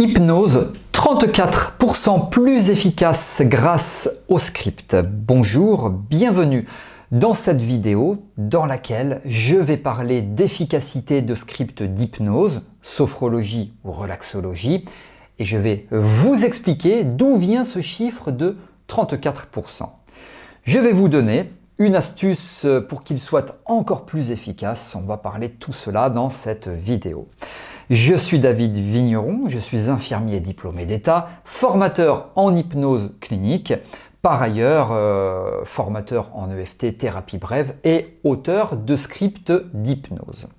Hypnose 34% plus efficace grâce au script. Bonjour, bienvenue dans cette vidéo dans laquelle je vais parler d'efficacité de script d'hypnose, sophrologie ou relaxologie, et je vais vous expliquer d'où vient ce chiffre de 34%. Je vais vous donner une astuce pour qu'il soit encore plus efficace. On va parler de tout cela dans cette vidéo. Je suis David Vigneron, je suis infirmier diplômé d'État, formateur en hypnose clinique, par ailleurs formateur en EFT, thérapie brève et auteur de scripts d'hypnose.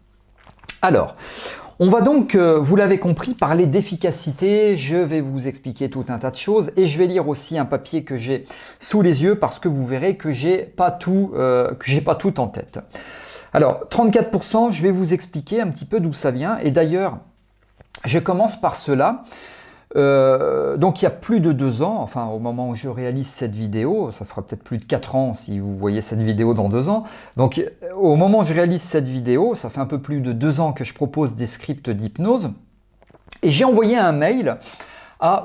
Alors, on va donc, vous l'avez compris, parler d'efficacité. Je vais vous expliquer tout un tas de choses et je vais lire aussi un papier que j'ai sous les yeux parce que vous verrez que j'ai pas tout en tête. Alors, 34%, je vais vous expliquer un petit peu d'où ça vient. Et d'ailleurs, je commence par cela. Donc, il y a plus de 2 ans, enfin au moment où je réalise cette vidéo, ça fera peut-être plus de 4 ans si vous voyez cette vidéo dans 2 ans. Donc, au moment où je réalise cette vidéo, ça fait un peu plus de 2 ans que je propose des scripts d'hypnose. Et j'ai envoyé un mail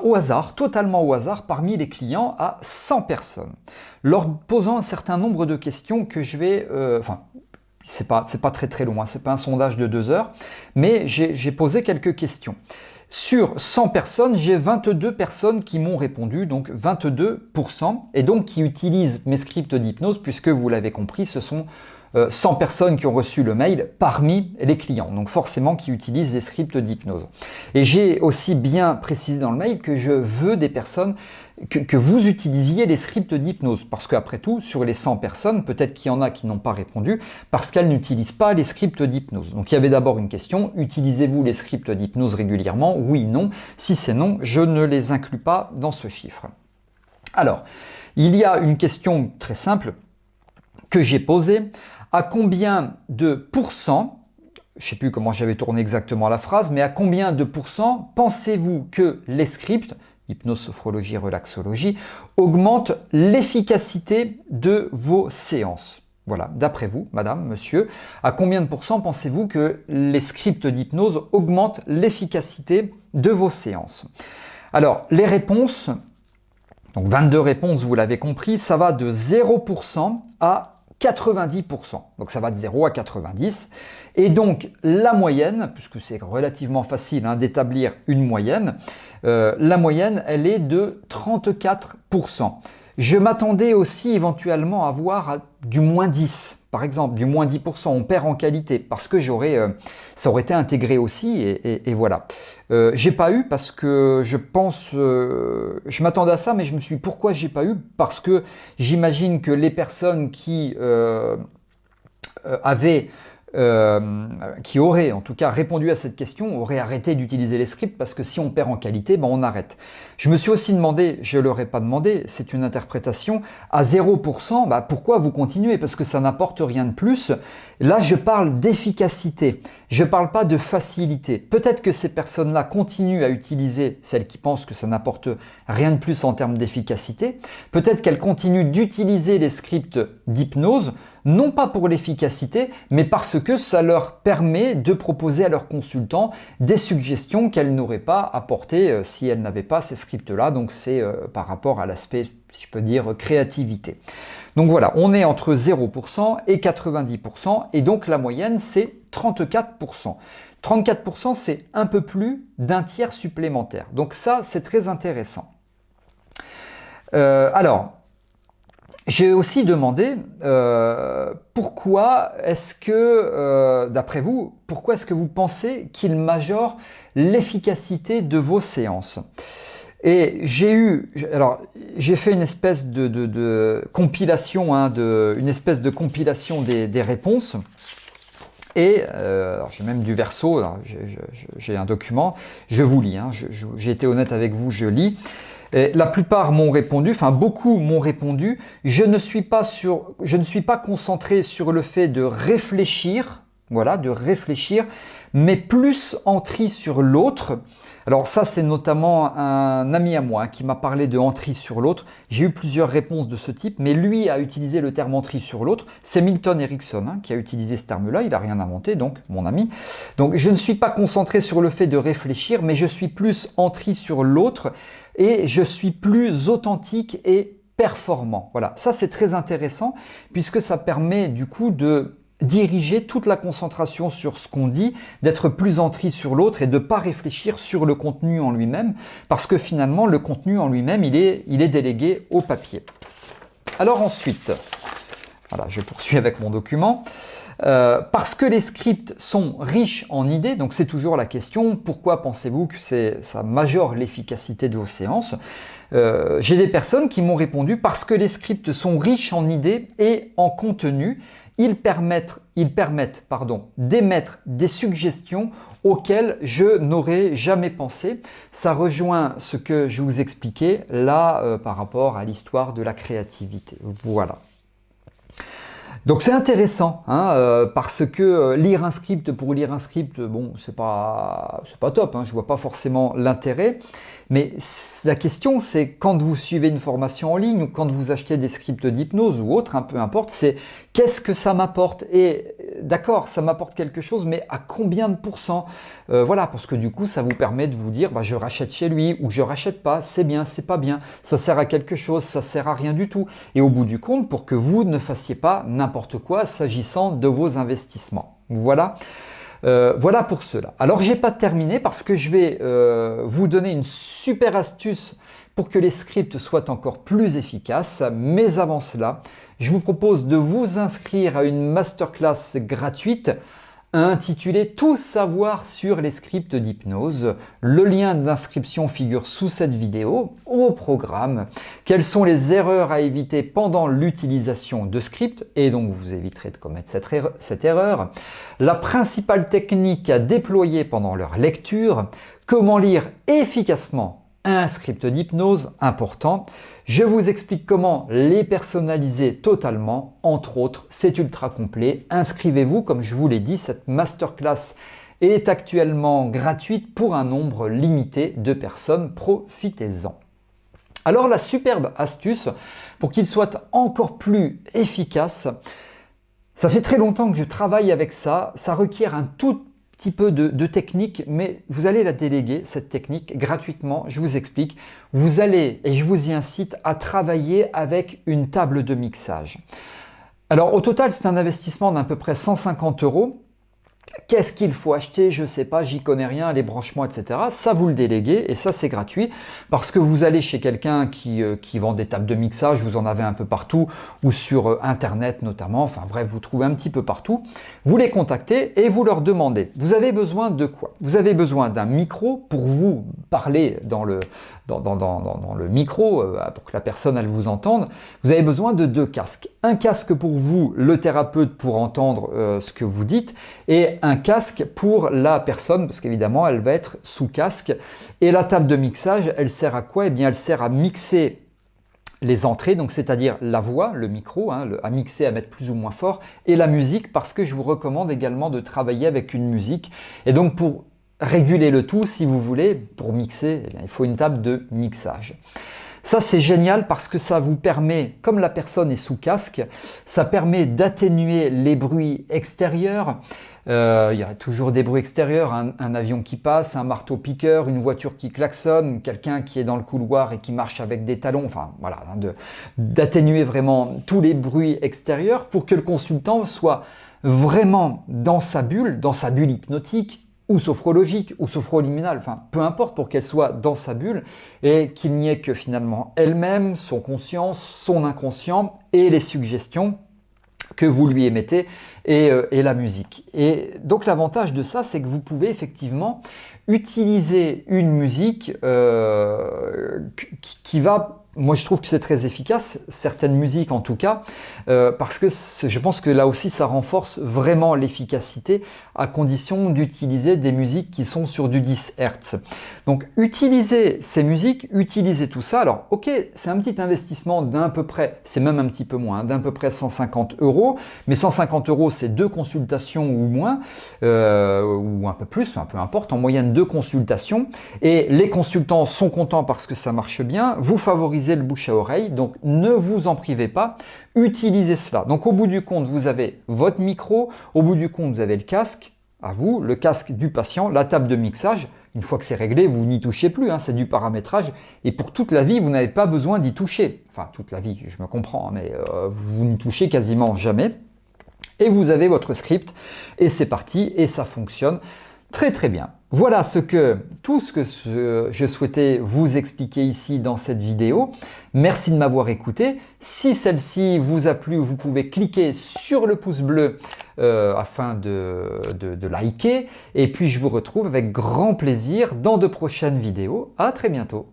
au hasard, totalement au hasard, parmi les clients à 100 personnes, leur posant un certain nombre de questions que je vais... c'est pas très long, hein, c'est pas un sondage de 2 heures, mais j'ai posé quelques questions. Sur 100 personnes, j'ai 22 personnes qui m'ont répondu, donc 22%, et donc qui utilisent mes scripts d'hypnose, puisque vous l'avez compris, ce sont 100 personnes qui ont reçu le mail parmi les clients, donc forcément qui utilisent des scripts d'hypnose. Et j'ai aussi bien précisé dans le mail que je veux des personnes, que vous utilisiez les scripts d'hypnose, parce qu'après tout, sur les 100 personnes, peut-être qu'il y en a qui n'ont pas répondu, parce qu'elles n'utilisent pas les scripts d'hypnose. Donc il y avait d'abord une question, utilisez-vous les scripts d'hypnose régulièrement? Oui, non. Si c'est non, je ne les inclus pas dans ce chiffre. Alors, il y a une question très simple que j'ai posée. À combien de pourcents, je ne sais plus comment j'avais tourné exactement la phrase, mais à combien de pourcents pensez-vous que les scripts, hypnose, sophrologie, relaxologie, augmentent l'efficacité de vos séances? Voilà, d'après vous, madame, monsieur, à combien de pourcents pensez-vous que les scripts d'hypnose augmentent l'efficacité de vos séances? Alors, les réponses, donc 22 réponses, vous l'avez compris, ça va de 0% à 90%. Donc ça va de 0 à 90. Et donc la moyenne, puisque c'est relativement facile d'établir une moyenne, la moyenne elle est de 34%. Je m'attendais aussi éventuellement à voir du moins 10, par exemple, du moins 10%, on perd en qualité, parce que ça aurait été intégré aussi, et voilà. J'ai pas eu parce que je pense, je m'attendais à ça, mais je me suis dit pourquoi j'ai pas eu? Parce que j'imagine que les personnes qui qui auraient en tout cas répondu à cette question auraient arrêté d'utiliser les scripts, parce que si on perd en qualité, on arrête. Je me suis aussi demandé, je ne leur ai pas demandé, c'est une interprétation, à 0%, pourquoi vous continuez? Parce que ça n'apporte rien de plus. Là, je parle d'efficacité, je ne parle pas de facilité. Peut-être que ces personnes-là continuent à utiliser, celles qui pensent que ça n'apporte rien de plus en termes d'efficacité. Peut-être qu'elles continuent d'utiliser les scripts d'hypnose, non pas pour l'efficacité, mais parce que ça leur permet de proposer à leurs consultants des suggestions qu'elles n'auraient pas apportées si elles n'avaient pas ces scripts-là. Donc c'est par rapport à l'aspect, si je peux dire, créativité. Donc voilà, on est entre 0% et 90%, et donc la moyenne c'est 34%. 34%, c'est un peu plus d'un tiers supplémentaire. Donc ça, c'est très intéressant. Alors, j'ai aussi demandé pourquoi est-ce que, d'après vous, pourquoi est-ce que vous pensez qu'il majore l'efficacité de vos séances? Et j'ai fait une espèce de compilation, une espèce de compilation des réponses. Et j'ai même du verso, j'ai un document, je vous lis, j'ai été honnête avec vous, je lis. Et la plupart m'ont répondu, enfin beaucoup m'ont répondu, je ne suis pas concentré sur le fait de réfléchir voilà, de réfléchir, mais plus entrer sur l'autre. Alors ça, c'est notamment un ami à moi qui m'a parlé de entrer sur l'autre. J'ai eu plusieurs réponses de ce type, mais lui a utilisé le terme entrer sur l'autre. C'est Milton Erickson qui a utilisé ce terme-là, il n'a rien inventé, donc mon ami. Donc je ne suis pas concentré sur le fait de réfléchir, mais je suis plus entrer sur l'autre et je suis plus authentique et performant. Voilà, ça c'est très intéressant puisque ça permet du coup de diriger toute la concentration sur ce qu'on dit, d'être plus entri sur l'autre et de ne pas réfléchir sur le contenu en lui-même, parce que finalement le contenu en lui-même il est délégué au papier. Alors ensuite, voilà, je poursuis avec mon document. Parce que les scripts sont riches en idées, donc c'est toujours la question, pourquoi pensez-vous que ça majore l'efficacité de vos séances? J'ai des personnes qui m'ont répondu parce que les scripts sont riches en idées et en contenu, ils permettent d'émettre des suggestions auxquelles je n'aurais jamais pensé. Ça rejoint ce que je vous expliquais là par rapport à l'histoire de la créativité. Voilà. Donc c'est intéressant parce que lire un script pour lire un script, bon, c'est pas top, je vois pas forcément l'intérêt. Mais la question, c'est quand vous suivez une formation en ligne ou quand vous achetez des scripts d'hypnose ou autre, peu importe, c'est qu'est-ce que ça m'apporte? Et d'accord, ça m'apporte quelque chose, mais à combien de pourcents? Voilà, parce que du coup, ça vous permet de vous dire, je rachète chez lui ou je rachète pas, c'est bien, c'est pas bien, ça sert à quelque chose, ça sert à rien du tout. Et au bout du compte, pour que vous ne fassiez pas n'importe quoi s'agissant de vos investissements. Voilà. Voilà pour cela. Alors, j'ai pas terminé parce que je vais vous donner une super astuce pour que les scripts soient encore plus efficaces. Mais avant cela, je vous propose de vous inscrire à une masterclass gratuite intitulée « Tout savoir sur les scripts d'hypnose ». Le lien d'inscription figure sous cette vidéo. Au programme, quelles sont les erreurs à éviter pendant l'utilisation de scripts, et donc vous éviterez de commettre cette erreur. La principale technique à déployer pendant leur lecture, comment lire efficacement un script d'hypnose, important. Je vous explique comment les personnaliser totalement, entre autres, c'est ultra complet. Inscrivez-vous, comme je vous l'ai dit, cette masterclass est actuellement gratuite pour un nombre limité de personnes, profitez-en. Alors la superbe astuce, pour qu'il soit encore plus efficace, ça fait très longtemps que je travaille avec ça, ça requiert un tout petit peu de technique, mais vous allez la déléguer, cette technique, gratuitement, je vous explique. Vous allez, et je vous y incite, à travailler avec une table de mixage. Alors au total, c'est un investissement d'à peu près 150 €. Qu'est-ce qu'il faut acheter? Je ne sais pas, j'y connais rien, les branchements, etc. Ça, vous le déléguez et ça, c'est gratuit parce que vous allez chez quelqu'un qui vend des tables de mixage, vous en avez un peu partout ou sur Internet notamment. Enfin bref, vous trouvez un petit peu partout. Vous les contactez et vous leur demandez. Vous avez besoin de quoi? Vous avez besoin d'un micro pour vous parler dans le micro pour que la personne elle vous entende. Vous avez besoin de 2 casques. Un casque pour vous, le thérapeute, pour entendre ce que vous dites, et un casque pour la personne, parce qu'évidemment, elle va être sous casque. Et la table de mixage, elle sert à quoi? Eh bien, elle sert à mixer les entrées, donc c'est-à-dire la voix, le micro, à mixer, à mettre plus ou moins fort, et la musique, parce que je vous recommande également de travailler avec une musique. Et donc, pour réguler le tout, si vous voulez, pour mixer, eh bien, il faut une table de mixage. Ça, c'est génial parce que ça vous permet, comme la personne est sous casque, ça permet d'atténuer les bruits extérieurs. Il y a toujours des bruits extérieurs, un avion qui passe, un marteau-piqueur, une voiture qui klaxonne, quelqu'un qui est dans le couloir et qui marche avec des talons. Enfin, voilà, d'atténuer vraiment tous les bruits extérieurs pour que le consultant soit vraiment dans sa bulle hypnotique, ou sophrologique, ou sophroliminale, enfin peu importe, pour qu'elle soit dans sa bulle et qu'il n'y ait que finalement elle-même, son conscient, son inconscient et les suggestions que vous lui émettez et la musique. Et donc l'avantage de ça, c'est que vous pouvez effectivement utiliser une musique qui va... Moi, je trouve que c'est très efficace, certaines musiques en tout cas, parce que je pense que là aussi, ça renforce vraiment l'efficacité à condition d'utiliser des musiques qui sont sur du 10 Hz. Donc, utilisez ces musiques, utilisez tout ça. Alors, ok, c'est un petit investissement d'un peu près, c'est même un petit peu moins, d'un peu près 150 €, mais 150 €, c'est 2 consultations ou moins, ou un peu plus, enfin, peu importe, en moyenne 2 consultations. Et les consultants sont contents parce que ça marche bien. Vous favorisez le bouche à oreille, donc ne vous en privez pas. Utilisez cela. Donc au bout du compte, vous avez votre micro, au bout du compte, vous avez le casque, à vous, le casque du patient, la table de mixage. Une fois que c'est réglé, vous n'y touchez plus, hein, c'est du paramétrage. Et pour toute la vie, vous n'avez pas besoin d'y toucher. Enfin, toute la vie, je me comprends, hein, mais vous n'y touchez quasiment jamais. Et vous avez votre script, et c'est parti, et ça fonctionne très très bien. Voilà tout ce que je souhaitais vous expliquer ici dans cette vidéo. Merci de m'avoir écouté. Si celle-ci vous a plu, vous pouvez cliquer sur le pouce bleu afin de liker. Et puis je vous retrouve avec grand plaisir dans de prochaines vidéos. À très bientôt.